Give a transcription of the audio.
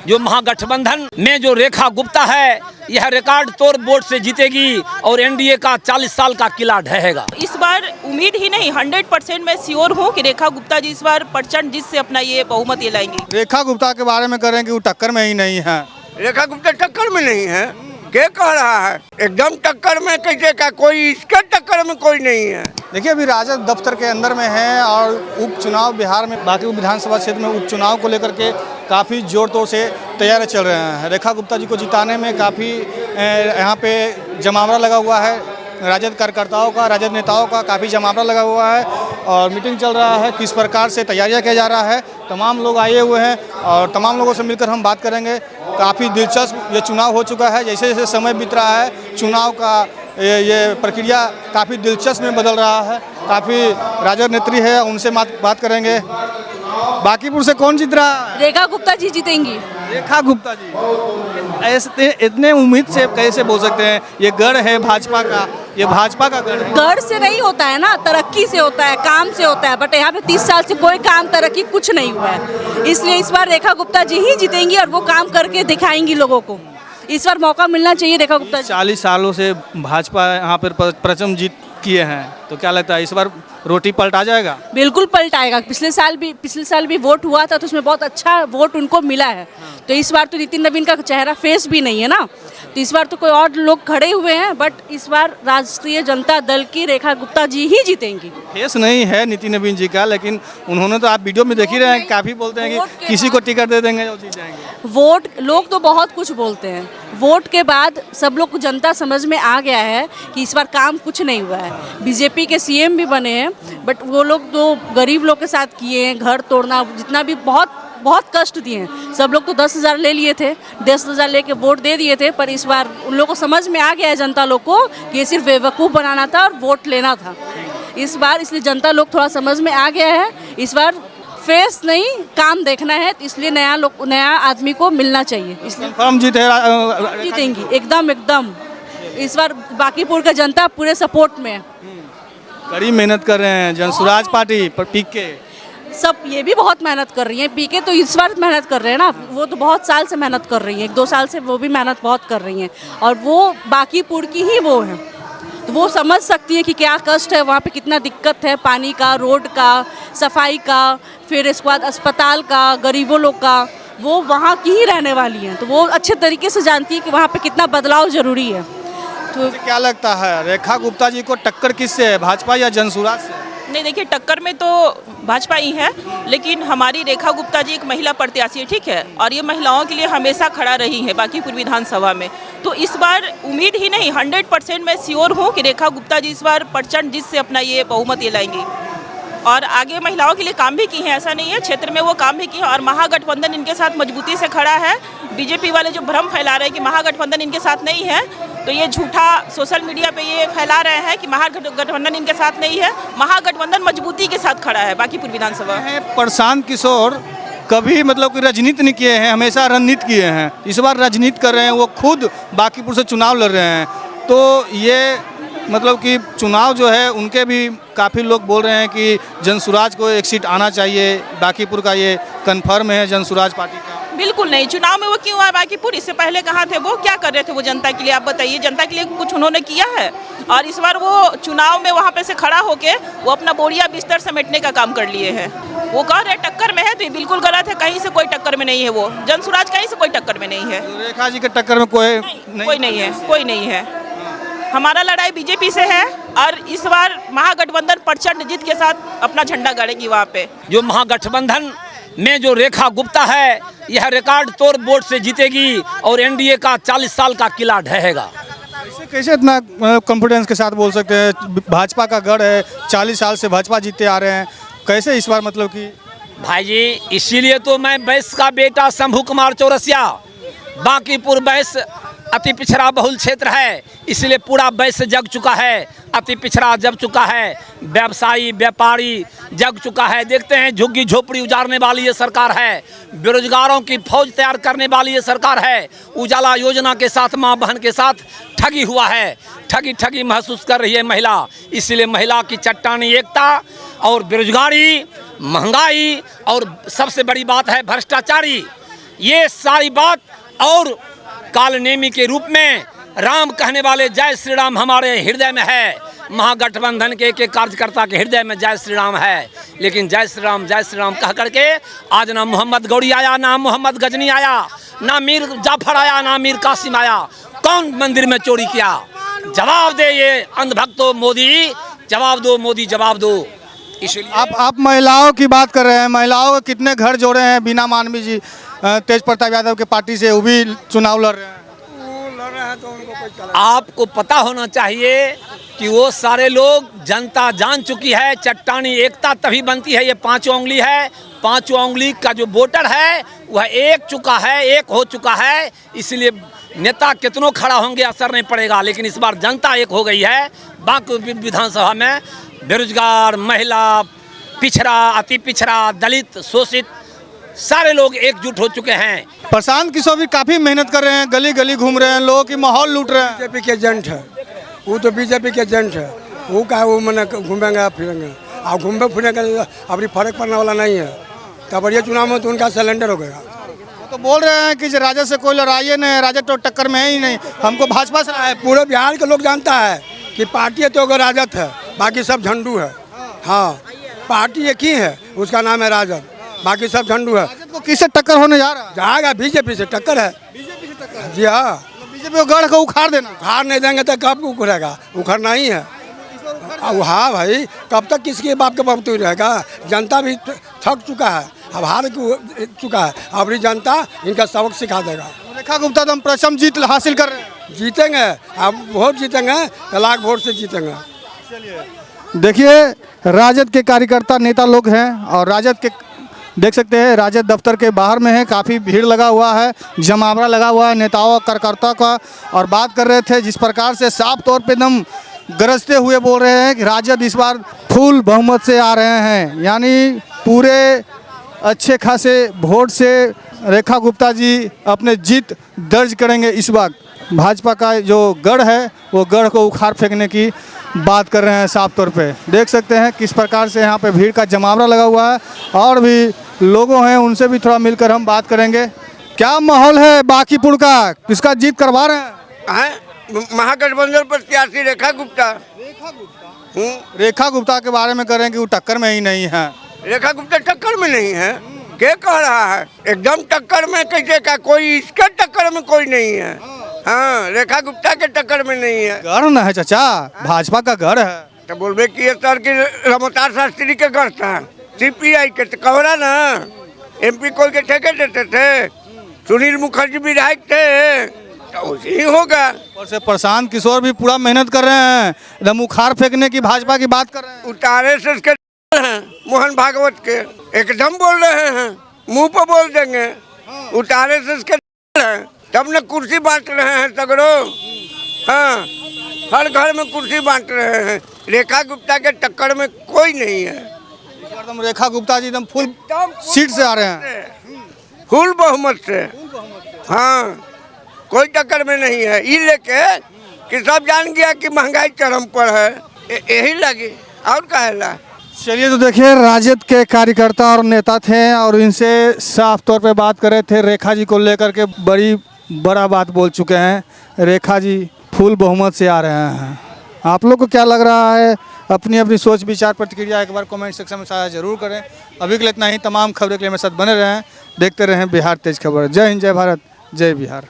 जो महागठबंधन में जो रेखा गुप्ता है, यह रिकॉर्ड तोड़ वोट से जीतेगी और एनडीए का 40 साल का किला ढहेगा। इस बार उम्मीद ही नहीं 100% मैं श्योर हूँ कि रेखा गुप्ता जी इस बार प्रचंड जीत से अपना ये बहुमत ये लाएंगी। रेखा गुप्ता के बारे में करें कि वो टक्कर में ही नहीं है। रेखा गुप्ता टक्कर में नहीं है, क्या कह रहा है? एकदम टक्कर में कैसे का, कोई इसके टक्कर में कोई नहीं है। देखिए अभी राजद दफ्तर के अंदर में है और उपचुनाव बिहार में बाकी विधानसभा क्षेत्र में उपचुनाव को लेकर के काफ़ी जोर तोड़ से तैयारी चल रहे हैं। रेखा गुप्ता जी को जिताने में काफ़ी यहाँ पे जमावड़ा लगा हुआ है। राजद कार्यकर्ताओं का, राजद नेताओं का काफ़ी जमावड़ा लगा हुआ है और मीटिंग चल रहा है। किस प्रकार से तैयारियां किया जा रहा है, तमाम लोग आए हुए हैं और तमाम लोगों से मिलकर हम बात करेंगे। काफ़ी दिलचस्प ये चुनाव हो चुका है। जैसे जैसे समय बीत रहा है चुनाव का ये प्रक्रिया काफ़ी दिलचस्प में बदल रहा है। काफ़ी राजद नेत्री है, उनसे बात करेंगे। बांकीपुर से कौन जीत रहा है? रेखा गुप्ता जी जीतेंगी। रेखा गुप्ता जी ऐसे इतने उम्मीद से कैसे बोल सकते हैं? ये गढ़ है भाजपा का, ये भाजपा का गढ़ है। गढ़ से नहीं होता है ना, तरक्की से होता है, काम से होता है। बट यहाँ पे 30 साल से कोई काम तरक्की कुछ नहीं हुआ है, इसलिए इस बार रेखा गुप्ता जी ही जीतेंगी और वो काम करके दिखाएंगी लोगों को। इस बार मौका मिलना चाहिए रेखा गुप्ता जी। 40 सालों से भाजपा यहाँ पर प्रथम जीत किए हैं, तो क्या लगता है इस बार रोटी पलटा जाएगा? बिल्कुल पलट आएगा। पिछले साल भी वोट हुआ था तो उसमें बहुत अच्छा वोट उनको मिला है। तो इस बार तो नितिन नवीन का चेहरा फेस भी नहीं है ना, तो इस बार तो कोई और लोग खड़े हुए हैं। बट इस बार राष्ट्रीय जनता दल की रेखा गुप्ता जी ही जीतेंगी। फेस नहीं है नितिन नवीन जी का, लेकिन उन्होंने तो आप वीडियो में देख ही रहे हैं, काफ़ी बोलते हैं कि किसी को टिकट दे देंगे जो जीत जाएंगे। वोट लोग तो बहुत कुछ बोलते हैं, वोट के बाद सब लोग को जनता समझ में आ गया है कि इस बार काम कुछ नहीं हुआ है। बीजेपी के सीएम भी बने हैं बट वो लोग तो गरीब लोग के साथ किए हैं, घर तोड़ना जितना भी बहुत कष्ट दिए हैं। सब लोग तो 10,000 ले लिए थे, 10,000 लेके वोट दे दिए थे, पर इस बार उन लोगों को समझ में आ गया है जनता लोग को कि ये सिर्फ बेवकूफ़ बनाना था और वोट लेना था इस बार। इसलिए जनता लोग थोड़ा समझ में आ गया है। इस बार फेस नहीं काम देखना है, तो इसलिए नया आदमी को मिलना चाहिए। इसलिए हम जीतेंगी एकदम। इस बार बांकीपुर का जनता पूरे सपोर्ट में है। कड़ी मेहनत कर रहे हैं जनसुराज पार्टी पर पीके सब, ये भी बहुत मेहनत कर रही हैं। पीके तो इस बार मेहनत कर रहे हैं ना, वो तो बहुत साल से मेहनत कर रही हैं, 1-2 साल से वो भी मेहनत बहुत कर रही हैं और वो बांकीपुर की ही वो हैं, तो वो समझ सकती है कि क्या कष्ट है वहाँ पे, कितना दिक्कत है पानी का, रोड का, सफाई का, फिर इसके बाद अस्पताल का, गरीबों लोग का। वो वहाँ की ही रहने वाली हैं, तो वो अच्छे तरीके से जानती है कि वहाँ पे कितना बदलाव ज़रूरी है। तो क्या लगता है रेखा गुप्ता जी को टक्कर किससे है, भाजपा या जनसुराज से? नहीं देखिए, टक्कर में तो भाजपा ही है, लेकिन हमारी रेखा गुप्ता जी एक महिला प्रत्याशी है, ठीक है, और ये महिलाओं के लिए हमेशा खड़ा रही है बांकीपुर विधानसभा में। तो इस बार उम्मीद ही नहीं 100% मैं श्योर हूँ कि रेखा गुप्ता जी इस बार प्रचंड जीत से अपना ये बहुमत ये लाएंगी और आगे महिलाओं के लिए काम भी की है, ऐसा नहीं है, क्षेत्र में वो काम भी किया और महागठबंधन इनके साथ मजबूती से खड़ा है। बीजेपी वाले जो भ्रम फैला रहे हैं कि महागठबंधन इनके साथ नहीं है, तो ये झूठा सोशल मीडिया पे ये फैला रहे हैं कि महागठबंधन इनके साथ नहीं है। महागठबंधन मजबूती के साथ खड़ा है बांकीपुर विधानसभा। प्रशांत किशोर कभी मतलब कि राजनीति नहीं किए हैं, हमेशा रणनीति किए हैं। इस बार राजनीति कर रहे हैं, वो खुद बांकीपुर से चुनाव लड़ रहे हैं, तो ये मतलब कि चुनाव जो है उनके भी काफ़ी लोग बोल रहे हैं कि जनसुराज को एक सीट आना चाहिए। बांकीपुर का ये कन्फर्म है जनसुराज पार्टी का? बिल्कुल नहीं। चुनाव में वो क्यों आए बांकीपुर? इससे पहले कहाँ थे वो, क्या कर रहे थे वो जनता के लिए? आप बताइए, जनता के लिए कुछ उन्होंने किया है? और इस बार वो चुनाव में वहाँ पे से खड़ा होके वो अपना बोरिया बिस्तर समेटने का काम कर लिए हैं। वो कह रहे टक्कर में है, तो ये बिल्कुल गलत है। कहीं से कोई टक्कर में नहीं है, वो जनसुराज कहीं से कोई टक्कर में नहीं है। रेखा जी के टक्कर में कोई नहीं है। हमारा लड़ाई बीजेपी से है और इस बार महागठबंधन प्रचंड जीत के साथ अपना झंडा गाड़ेगी वहाँ पे। जो महागठबंधन में जो रेखा गुप्ता है, यह रिकॉर्ड तोड़ वोट से जीतेगी और एनडीए का 40 साल का किला ढहेगा। कैसे इतना कॉन्फिडेंस के साथ बोल सकते हैं? भाजपा का गढ़ है, 40 साल से भाजपा जीतते आ रहे हैं, कैसे इस बार मतलब कि? भाई जी, इसीलिए तो मैं बैस का बेटा शंभू कुमार चौरसिया, बांकीपुर बैस अति पिछड़ा बहुल क्षेत्र है, इसलिए पूरा बैस जग चुका है, अति पिछड़ा जग चुका है, व्यवसायी व्यापारी जग चुका है। देखते हैं झुग्गी झोपड़ी उजाड़ने वाली ये सरकार है, बेरोजगारों की फौज तैयार करने वाली ये सरकार है। उजाला योजना के साथ माँ बहन के साथ ठगी हुआ है, ठगी महसूस कर रही है महिला। इसलिए महिला की चट्टानी एकता और बेरोजगारी, महंगाई और सबसे बड़ी बात है भ्रष्टाचारी, ये सारी बात और कालनेमी के रूप में राम कहने वाले जय श्री राम हमारे हृदय में है। महागठबंधन के कार्यकर्ता के हृदय में जय श्री राम है। लेकिन जय श्री राम कह करके आज ना मोहम्मद गौरी आया, ना मोहम्मद गजनी आया, ना मीर जाफर आया, ना मीर कासिम आया। कौन मंदिर में चोरी किया? जवाब दे ये अंधभक्तों मोदी, जवाब दो मोदी, जवाब दो। इसलिए आप महिलाओं की बात कर रहे हैं, महिलाओं के कितने घर जोड़े हैं बीना मानवी जी तेज प्रताप यादव के पार्टी से, वो भी चुनाव लड़ रहे हैं। तो उनको कोई आपको पता होना चाहिए कि वो सारे लोग जनता जान चुकी है। चट्टानी एकता तभी बनती है, ये पांचों उंगली है। पांचों उंगली का जो वोटर है वह एक हो चुका है। इसलिए नेता कितनों खड़ा होंगे असर नहीं पड़ेगा, लेकिन इस बार जनता एक हो गई है। बाकी विधानसभा में बेरोजगार, महिला, पिछड़ा, अति पिछड़ा, दलित, शोषित सारे लोग एकजुट हो चुके हैं। प्रशांत किशोर भी काफी मेहनत कर रहे हैं, गली गली घूम रहे हैं, लोगों की माहौल लूट रहे हैं। बीजेपी के एजेंट है, वो तो बीजेपी के एजेंट है। वो का वो मैंने घूमेंगे फिरेंगे, आप घूमे फिरेंगे अपनी फर्क पड़ने वाला नहीं है। तब बढ़िया चुनाव में तो उनका सिलेंडर हो गया। वो तो बोल रहे हैं कि राजद से कोई लड़ाई नहीं है, राजद तो टक्कर में है ही नहीं, हमको भाजपा से है। पूरे बिहार के लोग जानता है कि पार्टी तो अगर राजद है, बाकी सब झंडू है। हाँ, पार्टी एक ही है, उसका नाम है राजद, बाकी सब झंडू है। राजद को किससे टक्कर होने जा रहा है? जाएगा बीजेपी से टक्कर है। बीजेपी से टक्कर? जी हाँ, बीजेपी को गढ़ को उखाड़ देना। उखाड़ नहीं देंगे तो कब उखड़ेगा? उखड़ना ही है। हाँ भाई, कब तक किसके बाप के बाप तो रहेगा? जनता भी थक चुका है, अब हार चुका है। अब जनता इनका सबक सिखा देगा। रेखा गुप्ता तो हम प्रथम जीत हासिल कर रहे हैं। जीतेंगे, अब वोट जीतेंगे, लाख वोट से जीतेंगे। देखिए, राजद के कार्यकर्ता नेता लोग हैं और राजद के देख सकते हैं राजद दफ्तर के बाहर में है, काफ़ी भीड़ लगा हुआ है, जमावड़ा लगा हुआ है नेताओं कार्यकर्ता का। और बात कर रहे थे जिस प्रकार से साफ तौर पे एकदम गरजते हुए बोल रहे हैं कि राजद इस बार फुल बहुमत से आ रहे हैं, यानी पूरे अच्छे खासे वोट से रेखा गुप्ता जी अपने जीत दर्ज करेंगे। इस बार भाजपा का जो गढ़ है वो गढ़ को उखाड़ फेंकने की बात कर रहे हैं साफ तौर पे। देख सकते हैं किस प्रकार से यहाँ पे भीड़ का जमावड़ा लगा हुआ है और भी लोगों हैं, उनसे भी थोड़ा मिलकर हम बात करेंगे। क्या माहौल है बांकीपुर का, किसका जीत करवा रहे हैं? महागठबंधन प्रत्याशी रेखा गुप्ता। रेखा गुप्ता के बारे में कह रहे हैं कि वो टक्कर में ही नहीं है। रेखा गुप्ता टक्कर में नहीं है, क्या कह रहा है? एकदम टक्कर में कैसे का? कोई इसके टक्कर में कोई नहीं है। हाँ, रेखा गुप्ता के टक्कर में नहीं है। गढ़ न है चाचा, भाजपा का गढ़ है। तो बोलबे कि ये सर की रमतार शास्त्री के गढ़ था, सीपीआई के तो कहरा ना, एमपी कोई के ठेके देते थे, सुनील मुखर्जी विधायक थे, तो उसी ही होगा। और से प्रशांत किशोर भी पूरा मेहनत कर रहे हैं, एकदम उखाड़ फेंकने की भाजपा की बात कर रहे हैं। उतारे से उसके हैं मोहन भागवत के, एकदम बोल रहे हैं, मुंह पर बोल देंगे। उतारे से उसके हैं, तब न कुर्सी बांट रहे हैं सगरो। हाँ, हर घर में कुर्सी बांट रहे हैं। रेखा गुप्ता के टक्कर में कोई नहीं है। एकदम रेखा गुप्ता जी एकदम फुल सीट से आ रहे हैं, फुल बहुमत से। हाँ, कोई टक्कर में नहीं है। ये लेके कि सब जान गया कि महंगाई चरम पर है, यही लगी और कहेला। चलिए, तो देखिए राजद के कार्यकर्ता और नेता थे और इनसे साफ तौर पे बात कर रहे थे। रेखा जी को लेकर के बड़ा बात बोल चुके हैं। रेखा जी फुल बहुमत से आ रहे हैं। आप लोग को क्या लग रहा है? अपनी अपनी सोच विचार प्रतिक्रिया एक बार कमेंट सेक्शन में साझा जरूर करें। अभी के लिए इतना ही। तमाम खबरें के लिए मेरे साथ बने रहें, देखते रहें बिहार तेज खबर। जय हिंद, जय भारत, जय बिहार।